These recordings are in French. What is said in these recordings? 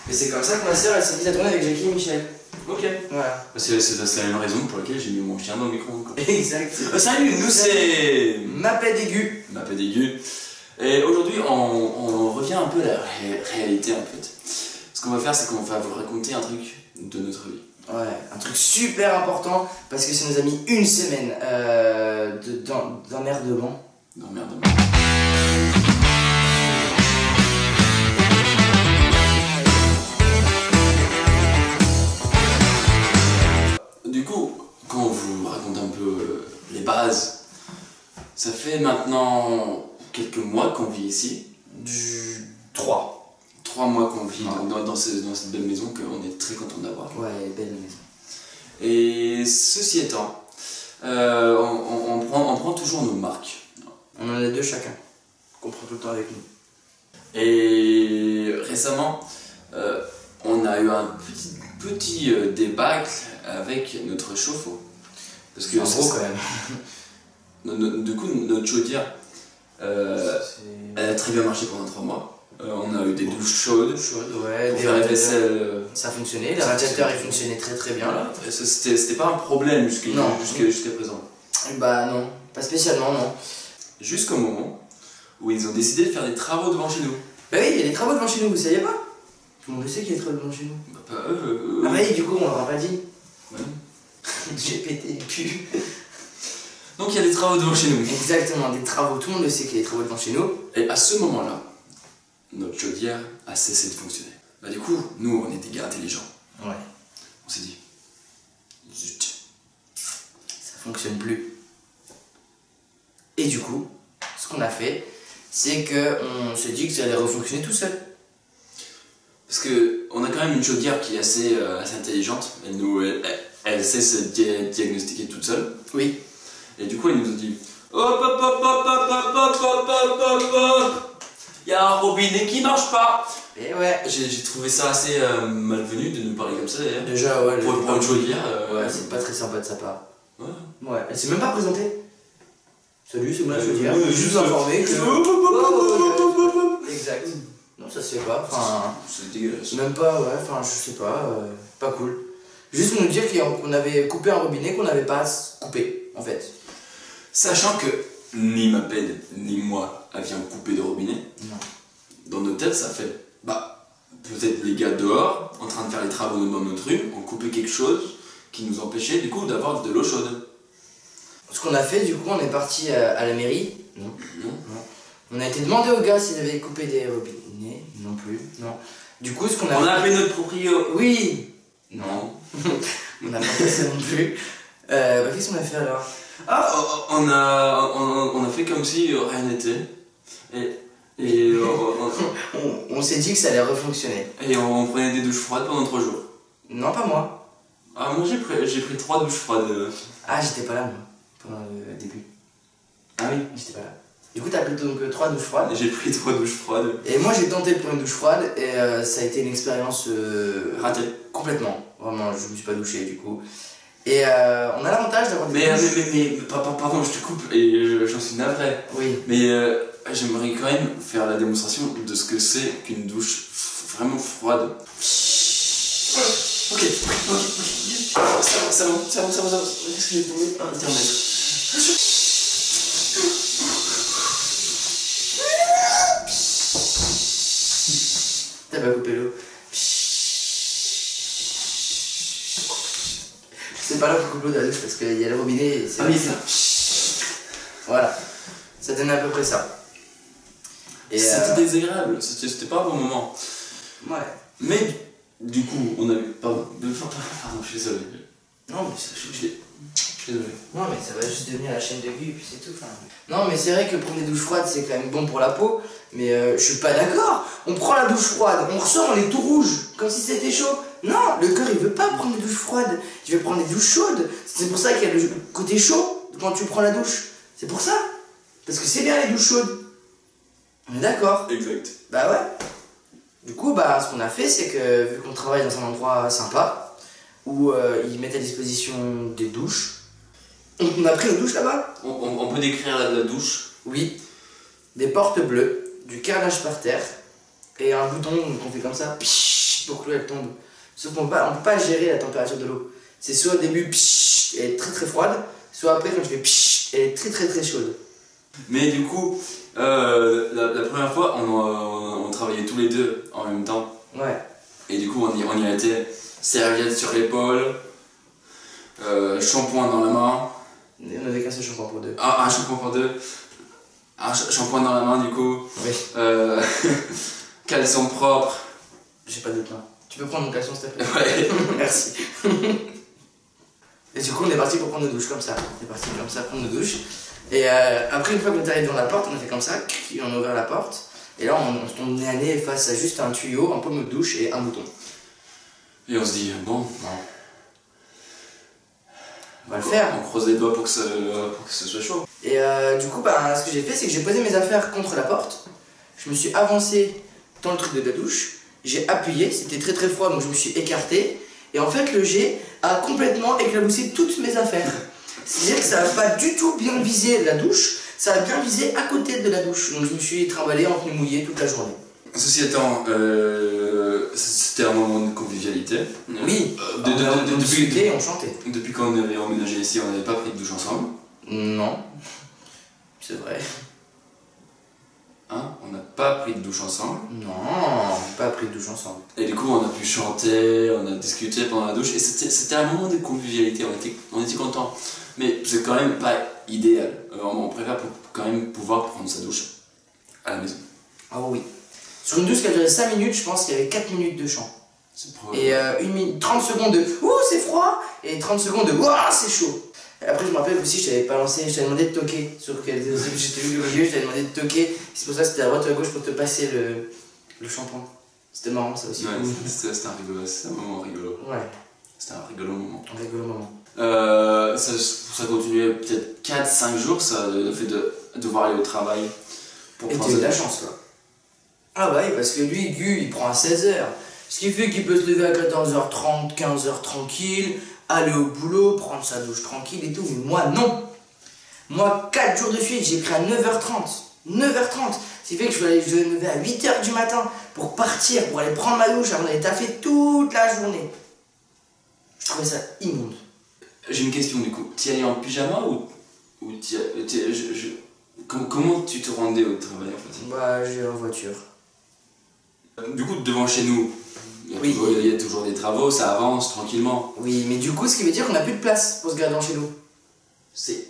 Et c'est comme ça que ma soeur elle s'est mise à tourner avec Jackie et Michel. Ok. Voilà. C'est la même raison pour laquelle j'ai mis mon chien dans le micro-ondes. Exact. Salut, nous c'est Maped aigu. Maped aigu. Et aujourd'hui, on revient un peu à la réalité en fait. Ce qu'on va faire, c'est qu'on va vous raconter un truc de notre vie. Ouais, un truc super important parce que ça nous a mis une semaine d'emmerdement. D'emmerdement. Du coup, quand on vous raconte un peu les bases, ça fait maintenant quelques mois qu'on vit ici. 3 mois qu'on vit dans cette belle maison qu'on est très content d'avoir. Ouais, belle maison. Et ceci étant, on prend toujours nos marques. On en a 2 chacun, qu'on prend tout le temps avec nous. Et récemment, on a eu un petit débâcle avec notre chauffe-eau. Parce que c'est gros quand même. Du coup, notre chaudière, elle a très bien marché pendant 3 mois. On a eu des douches chaudes. Ouais, pour faire la vaisselle. Ça fonctionnait, les radiateurs ils fonctionnaient très bien. Voilà. C'était pas un problème jusqu'à présent. Bah non, pas spécialement non. Jusqu'au moment où ils ont décidé de faire des travaux devant chez nous. Bah oui, il y a des travaux devant chez nous, vous saviez pas? Tout le monde le sait qu'il y a des travaux devant chez nous. Bah pas Ah bah oui, du coup on leur a pas dit. Ouais. J'ai pété le cul. Donc il y a des travaux devant chez nous. Exactement, des travaux, tout le monde le sait qu'il y a des travaux devant chez nous. Et à ce moment-là, notre chaudière a cessé de fonctionner. Bah du coup, nous on est des gars intelligents. Ouais. On s'est dit, zut. Ça fonctionne plus. Et du coup, ce qu'on a fait, c'est qu'on s'est dit que ça allait refonctionner tout seul. Parce que on a quand même une chaudière qui est assez intelligente. Elle sait se diagnostiquer toute seule. Oui. Et du coup, elle nous a dit, hop hop hop hop hop hop hop hop hop hop hop. Il y a un robinet qui marche pas. Et ouais. J'ai trouvé ça assez malvenu de nous parler comme ça d'ailleurs. Déjà, ouais. Pour une chaudière. Ouais, c'est pas très sympa de sa part. Ouais. Ouais, elle s'est même pas présentée. Salut, c'est moi la chaudière. Ouais, Juste informé que. Exact. Non, ça se fait pas. Enfin. C'est dégueulasse. Même pas, ouais, enfin, je sais pas. Pas cool. Juste nous dire qu'on avait coupé un robinet qu'on n'avait pas coupé, en fait. Sachant que ni Maped ni moi avions coupé de robinet. Non. Dans nos têtes, ça fait, bah, peut-être les gars dehors, en train de faire les travaux dans notre rue, ont coupé quelque chose qui nous empêchait du coup d'avoir de l'eau chaude. Ce qu'on a fait, du coup, on est parti à la mairie. Non. Non. On a été demander aux gars s'ils avaient coupé des robinets. Non plus. Non. Du coup, ce qu'on a On a appelé notre proprio. Oui. Non. On n'a pas fait ça non plus. Bah, qu'est-ce qu'on a fait alors? Ah, on a fait comme si rien n'était. Et On s'est dit que ça allait refonctionner. on prenait des douches froides pendant 3 jours. Non, pas moi. Ah, moi j'ai pris 3 douches froides. Ah, j'étais pas là, moi, pendant le début. Ah oui. J'étais pas là. Du coup, t'as pris donc 3 douches froides. J'ai pris 3 douches froides. Et moi, j'ai tenté de prendre une douche froide et ça a été une expérience Ratée. complètement. Vraiment, je me suis pas douché du coup. Et on a l'avantage d'avoir des Mais pardon, je te coupe et j'en suis navré. Oui. Mais j'aimerais quand même faire la démonstration de ce que c'est qu'une douche vraiment froide. Ok. Ça va. Est-ce que j'ai tombé internet? T'as pas coupé l'eau. C'est pas là pour couper l'eau de la douche parce qu'il y a le robinet et c'est. Ah oui, ça. Voilà. Ça donnait à peu près ça. Et C'était désagréable, c'était pas un bon moment. Ouais. Mais du coup, on avait. Pardon, je suis désolé. Non, mais Je suis désolé. non, mais ça va juste devenir la chaîne de vie et puis c'est tout. Enfin... Non, mais c'est vrai que prendre des douches froides c'est quand même bon pour la peau, mais je suis pas d'accord. On prend la douche froide, on ressort, on est tout rouge, comme si c'était chaud. Non, le cœur il veut pas prendre des douches froides, il veut prendre des douches chaudes. C'est pour ça qu'il y a le côté chaud quand tu prends la douche. C'est pour ça. Parce que c'est bien les douches chaudes. On est d'accord. Exact. Bah ouais. Du coup, bah, ce qu'on a fait, c'est que vu qu'on travaille dans un endroit sympa, où ils mettent à disposition des douches, on a pris nos douches là-bas. On peut décrire la douche. Oui. Des portes bleues, du carrelage par terre, et un bouton qu'on fait comme ça. pour que l'eau elle tombe. Sauf qu'on peut pas gérer la température de l'eau. C'est soit au début, elle est très très froide, soit après, quand je fais, elle est très très très chaude. Mais du coup, la première fois, on travaillait tous les deux en même temps. Ouais. Et du coup, on y a été serviette sur l'épaule, shampoing dans la main. On avait qu'un seul shampoing pour deux. Ah, un shampoing pour deux. Un shampoing dans la main, du coup. Oui. Caleçon propre. J'ai pas d'autre main. Tu peux prendre mon caleçon, s'il te plaît? Ouais. Merci. Et du coup, on est parti pour prendre nos douches comme ça. On est parti comme ça prendre nos douches. Et après, une fois qu'on est arrivé devant la porte, on a fait comme ça, on a ouvert la porte. Et là, on se tombe nez à nez face à juste un tuyau, un pot de douche et un bouton. Et on se dit, bon, on va le faire. On croise les doigts pour que ce soit chaud. Et du coup, ce que j'ai fait, c'est que j'ai posé mes affaires contre la porte. Je me suis avancé dans le truc de la douche. J'ai appuyé, c'était très très froid, donc je me suis écarté. Et en fait, le jet a complètement éclaboussé toutes mes affaires. C'est-à-dire que ça n'a pas du tout bien visé la douche, ça a bien visé à côté de la douche. Donc je me suis trimballé en pneu mouillé toute la journée. Ceci étant, c'était un moment de convivialité. Oui, on discutait et on chantait. Depuis qu'on avait emménagé ici, on n'avait pas pris de douche ensemble. Non, c'est vrai. Hein? On n'a pas pris de douche ensemble. Non, pas pris de douche ensemble. Et du coup, on a pu chanter, on a discuté pendant la douche. Et c'était un moment de convivialité, on était contents. Mais c'est quand même pas idéal. On préfère quand même pouvoir prendre sa douche à la maison. Ah oui. Sur une douche qui a duré 5 minutes, je pense qu'il y avait 4 minutes de chant. Et 30 secondes de ouh c'est froid et 30 secondes de ouah c'est chaud. Et après je me rappelle aussi je t'avais demandé de toquer sur j'étais vu au milieu, je t'avais demandé de toquer. C'est pour ça que c'était à droite ou à gauche pour te passer le shampoing. C'était marrant ça aussi. Ouais, c'était un moment rigolo. Ouais. C'était un rigolo moment. Un rigolo moment. Ça continuait peut-être 4-5 jours, ça, le fait de devoir aller au travail. Et t'as eu de la chance là. Ah bah oui, parce que lui, Gu, il prend à 16h. Ce qui fait qu'il peut se lever à 14h30, 15h tranquille, aller au boulot, prendre sa douche tranquille et tout. Mais moi, non. Moi, 4 jours de suite, j'ai pris à 9h30. 9h30. Ce qui fait que je devais me lever à 8h du matin pour partir, pour aller prendre ma douche avant d'aller taffer toute la journée. Je trouvais ça immonde. J'ai une question du coup. Tu y allais en pyjama ou comment tu te rendais au travail en fait? Bah, j'ai en voiture. Du coup, devant chez nous, oui. Il y a toujours des travaux, ça avance tranquillement. Oui, mais du coup, ce qui veut dire qu'on n'a plus de place pour se garer chez nous. C'est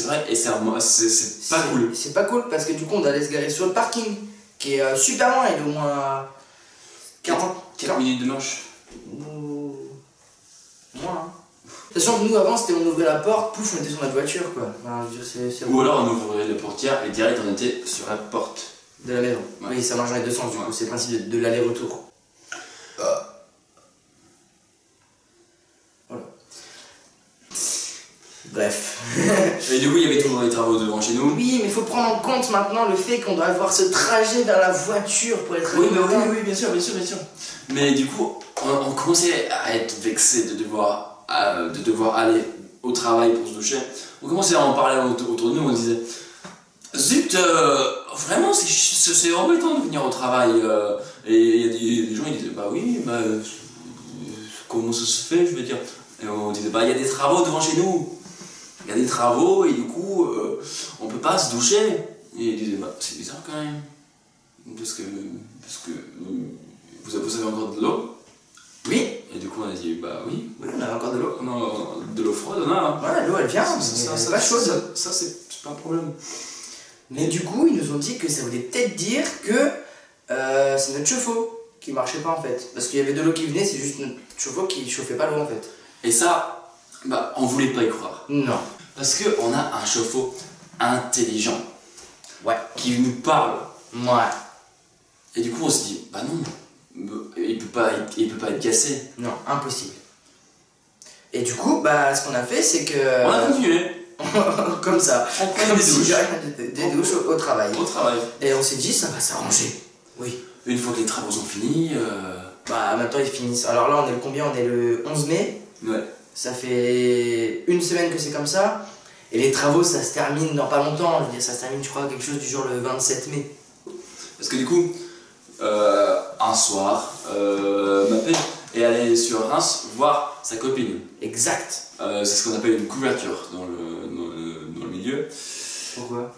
vrai, et c'est pas cool. C'est pas cool parce que du coup, on doit aller se garer sur le parking qui est super loin, il est au moins 4 minutes de marche. Moins, hein. Sachant que nous, avant, on ouvrait la porte, pouf, on était sur notre voiture, quoi. Enfin, ou alors on ouvrait la portière et direct on était sur la porte. De la maison. Ouais. Oui, ça marche dans les deux sens, du coup, c'est le principe de l'aller-retour. Voilà. Bref. Et du coup, il y avait toujours des travaux devant chez nous. Oui, mais il faut prendre en compte maintenant le fait qu'on doit avoir ce trajet vers la voiture pour être oui, bien sûr. Mais du coup, on commençait à être vexé de devoir aller au travail pour se doucher. On commençait à en parler autour de nous, on disait zut, vraiment c'est embêtant de venir au travail. Et il y a des gens qui disaient bah oui, comment ça se fait, je veux dire. Et on disait bah il y a des travaux devant chez nous. Il y a des travaux et du coup on peut pas se doucher. Et ils disaient bah c'est bizarre quand même. Parce que vous avez encore de l'eau. Oui. Et du coup on a dit bah oui. Oui, on a encore de l'eau. On a de l'eau froide, on a. Ouais, l'eau elle vient, c'est pas chaude. Ça c'est pas un problème. Mais du coup, ils nous ont dit que ça voulait peut-être dire que c'est notre chauffe-eau qui marchait pas en fait. Parce qu'il y avait de l'eau qui venait, c'est juste notre chauffe-eau qui chauffait pas l'eau en fait. Et ça, bah on voulait pas y croire. Non. Parce qu'on a un chauffe-eau intelligent. Ouais. Qui nous parle. Ouais. Et du coup on se dit, bah non, il peut pas être cassé. Non, impossible. Et du coup, bah ce qu'on a fait, c'est que... On a continué. Comme ça. On prend des douches au travail. Au travail. Et on s'est dit, ça va s'arranger. Oui. Une fois que les travaux sont finis... Bah maintenant ils finissent. Alors là, on est le combien? On est le 11 mai. Ouais. Ça fait une semaine que c'est comme ça. Et les travaux, ça se termine dans pas longtemps. Je veux dire, ça se termine, je crois, quelque chose du genre le 27 mai. Parce que du coup, un soir, m'appelle et aller sur Reims voir sa copine. Exact. C'est ce qu'on appelle une couverture dans le milieu. Pourquoi?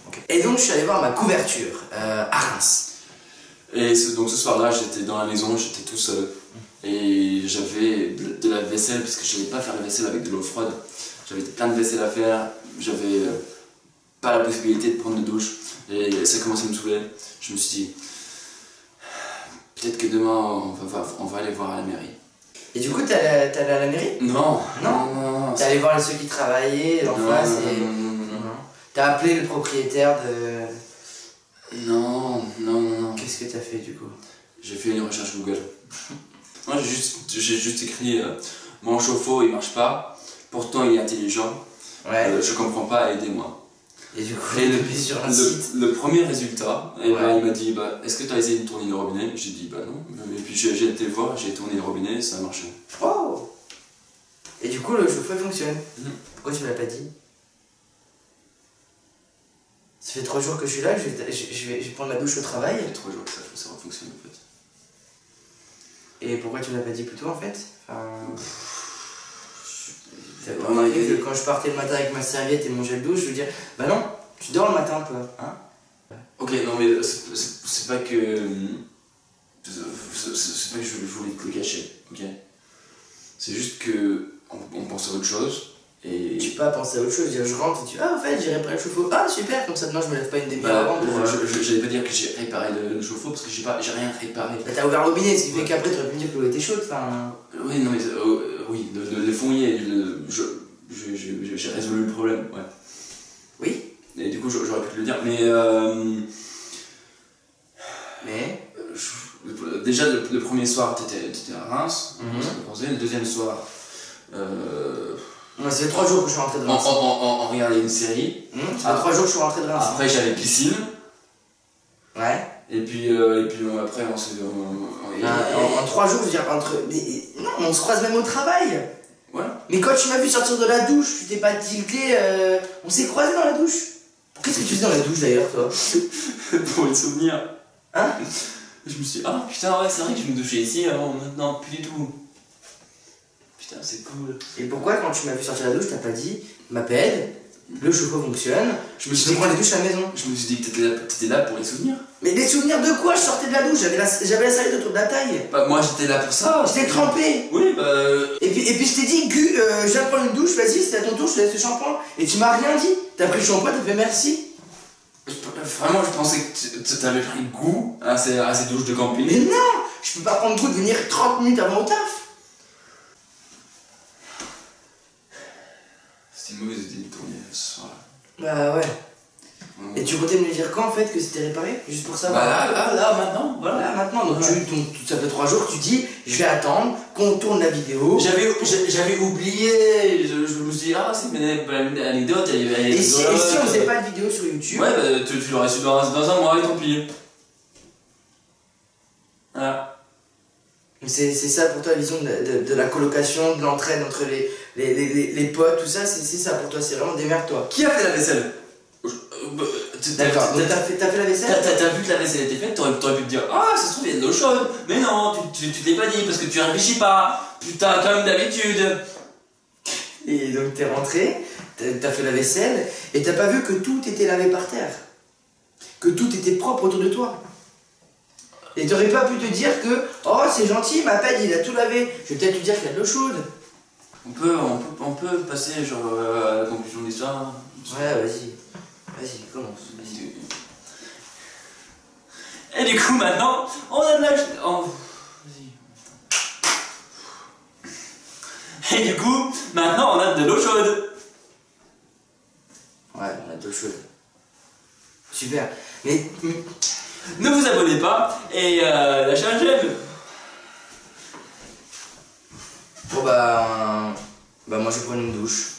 Okay. Et donc je suis allé voir ma couverture à Reims. Et donc ce soir-là, j'étais dans la maison, j'étais tout seul. Et j'avais de la vaisselle, parce que je ne savais pas faire la vaisselle avec de l'eau froide. J'avais plein de vaisselle à faire, j'avais pas la possibilité de prendre de douche. Et ça commençait à me saouler. Je me suis dit, peut-être que demain on va aller voir à la mairie. Et du coup, t'es allé à la mairie? Non. T'es allé voir ceux qui travaillaient en face et... T'as appelé le propriétaire de... Non. Qu'est-ce que t'as fait du coup? J'ai fait une recherche Google. Moi j'ai juste écrit mon chauffe-eau il marche pas, pourtant il est intelligent, je comprends pas, aidez-moi. Et du coup, le premier résultat, il m'a dit est-ce que tu as essayé de tourner le robinet? J'ai dit non. Et puis j'ai été voir, j'ai tourné le robinet, ça a marché. Oh! Et du coup, le chauffe-eau fonctionne. Pourquoi tu me l'as pas dit? Ça fait 3 jours que je suis là, je vais prendre ma douche au travail. Ça fait 3 jours que ça fonctionne en fait. Et pourquoi tu me l'as pas dit plus tôt en fait? Quand je partais le matin avec ma serviette et mon gel douche, je veux dire, non, tu dors le matin un peu, hein? Ok, non mais c'est pas que... C'est pas que je voulais te le cacher, ok? C'est juste que on pense à autre chose. Et... Tu peux pas penser à autre chose, je rentre et tu en fait j'ai réparé le chauffe-eau, super, comme ça demain je me lève pas une demi-heure avant. J'allais pas dire que j'ai réparé le chauffe-eau parce que j'ai rien réparé. T'as ouvert le robinet, ce qui fait qu'après tu aurais pu me dire que l'eau était chaude, Oui, non mais oui, le fond y est, j'ai résolu le problème, ouais. Oui. Et du coup j'aurais pu te le dire, mais déjà le premier soir t'étais à Reims, le deuxième soir... ça fait 3 jours que je suis rentré de Reims. On regardait une série. Ça fait 3 jours que je suis rentré de Reims. Après j'avais piscine. Ouais. Et puis après on s'est... En 3 jours, je veux dire, non, on se croise même au travail. Ouais. Mais quand tu m'as vu sortir de la douche, tu t'es pas tilté, on s'est croisés dans la douche. Qu'est-ce que tu faisais dans la douche d'ailleurs, toi? Pour le souvenir. Hein? Je me suis dit, putain, ouais, c'est vrai que je me douchais ici avant, maintenant, plus du tout. Putain, c'est cool. Et pourquoi, quand tu m'as vu sortir de la douche, t'as pas dit, m'appelle, le chauffe-eau fonctionne, je prends les douches à la maison? Je me suis dit que t'étais là pour les souvenirs. Mais les souvenirs de quoi? Je sortais de la douche, j'avais la serviette autour de la taille. Moi j'étais là pour ça. J'étais trempé. Oui, Et puis je t'ai dit, Gu, je viens prendre une douche, vas-y, c'était à ton tour, je te laisse le shampoing. Et tu m'as rien dit. T'as pris le shampoing, t'as fait merci. Vraiment, je pensais que t'avais pris goût à ces douches de camping. Mais non, je peux pas prendre goût de venir 30 minutes avant au taf. C'était une mauvaise idée de tourner ce soir-là. Bah ouais. Et tu comptais me dire quand en fait que c'était réparé? Juste pour savoir. Là, maintenant, voilà. Là, maintenant, donc ça fait 3 jours que tu dis, je vais attendre qu'on tourne la vidéo. J'avais oublié, je me suis dit, c'est une anecdote. Et si on faisait pas de vidéo sur YouTube? Ouais, tu l'aurais su dans un mois et tant pis. Voilà. C'est ça pour toi la vision de la colocation, de l'entraide entre les potes, tout ça, c'est ça pour toi, c'est vraiment démerde-toi. Qui a fait la vaisselle? D'accord, donc t'as fait la vaisselle? T'as vu que la vaisselle était faite, t'aurais pu te dire ça se trouve il y a de l'eau chaude. Mais non, tu te l'es pas dit parce que tu réfléchis pas. Putain, comme d'habitude. Et donc t'es rentré, t'as fait la vaisselle et t'as pas vu que tout était lavé par terre. Que tout était propre autour de toi. Et t'aurais pas pu te dire que c'est gentil, ma pelle il a tout lavé. Je vais peut-être lui dire qu'il y a de l'eau chaude. On peut passer à la conclusion de l'histoire. Ouais, vas-y, commence. Et du coup maintenant, on a de la... Et du coup, maintenant on a de l'eau chaude. Ouais, on a de l'eau chaude. Super. Mais... Ne vous abonnez pas et lâchez un j'aime. Bon moi je vais prendre une douche.